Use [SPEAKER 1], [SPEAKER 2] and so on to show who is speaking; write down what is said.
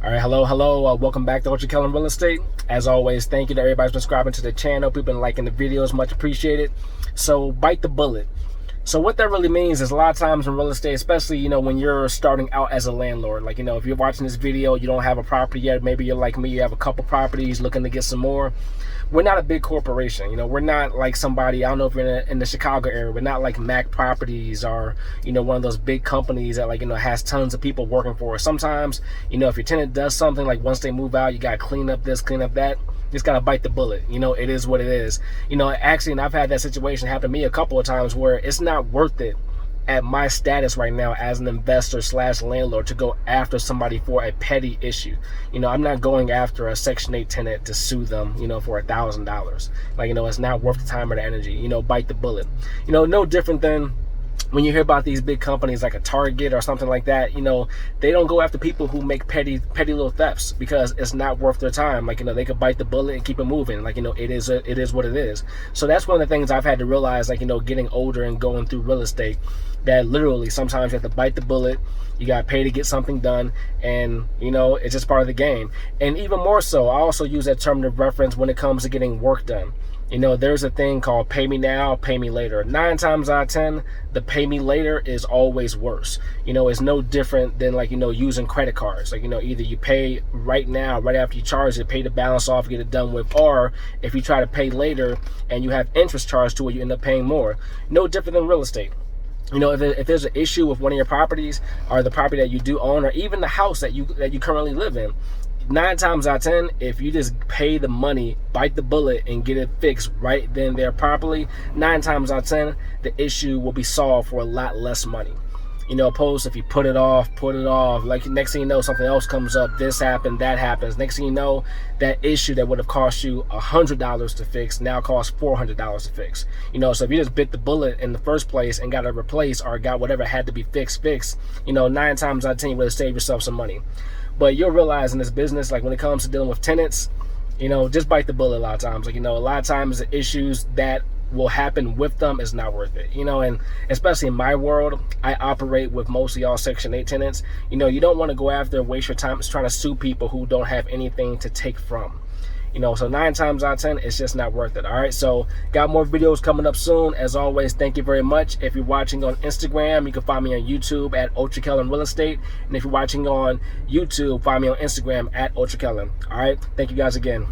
[SPEAKER 1] All right, hello. Welcome back to Ultra Real Estate. As always, thank you to everybody subscribing to the channel. People been liking the videos, much appreciated. So bite the bullet. So what that really means is a lot of times in real estate, especially, when you're starting out as a landlord, like, if you're watching this video, you don't have a property yet, maybe you're like me, you have a couple properties looking to get some more. We're not a big corporation, we're not like somebody, I don't know if you're in the Chicago area, we're not like Mac Properties or, one of those big companies that has tons of people working for us. Sometimes, if your tenant does something, like once they move out, you got to clean up this, clean up that. Just gotta bite the bullet. It is what it is. Actually, and I've had that situation happen to me a couple of times where it's not worth it at my status right now as an investor / landlord to go after somebody for a petty issue. I'm not going after a Section 8 tenant to sue them, for $1,000. It's not worth the time or the energy. Bite the bullet. No different than when you hear about these big companies like a Target or something like that, they don't go after people who make petty little thefts because it's not worth their time. They could bite the bullet and keep it moving. It is what it is. So that's one of the things I've had to realize, getting older and going through real estate, that literally sometimes you have to bite the bullet. You got to pay to get something done, and it's just part of the game. And even more so, I also use that term of reference when it comes to getting work done. There's a thing called pay me now, pay me later. 9 times out of 10, the pay me later is always worse. It's no different than using credit cards. Either you pay right now, right after you charge it, pay the balance off, get it done with, or if you try to pay later and you have interest charged to it, you end up paying more. No different than real estate. If there's an issue with one of your properties or the property that you do own, or even the house that you currently live in, 9 times out of 10, if you just pay the money, bite the bullet, and get it fixed right then there properly, 9 times out of 10, the issue will be solved for a lot less money. Opposed if you put it off, next thing you know, something else comes up, this happened, that happens. Next thing you know, that issue that would have cost you $100 to fix now costs $400 to fix. So if you just bit the bullet in the first place and got to replace or got whatever had to be fixed, 9 times out of 10, you really save yourself some money. But you'll realize in this business, when it comes to dealing with tenants, just bite the bullet a lot of times. A lot of times the issues that will happen with them is not worth it. And especially in my world, I operate with mostly all Section 8 tenants. You don't want to go after and waste your time trying to sue people who don't have anything to take from. So 9 times out of 10, it's just not worth it. All right, so got more videos coming up soon. As always, thank you very much. If you're watching on Instagram, you can find me on YouTube at Ultra Real Estate. And if you're watching on YouTube, find me on Instagram at Ultra. All right, thank you guys again.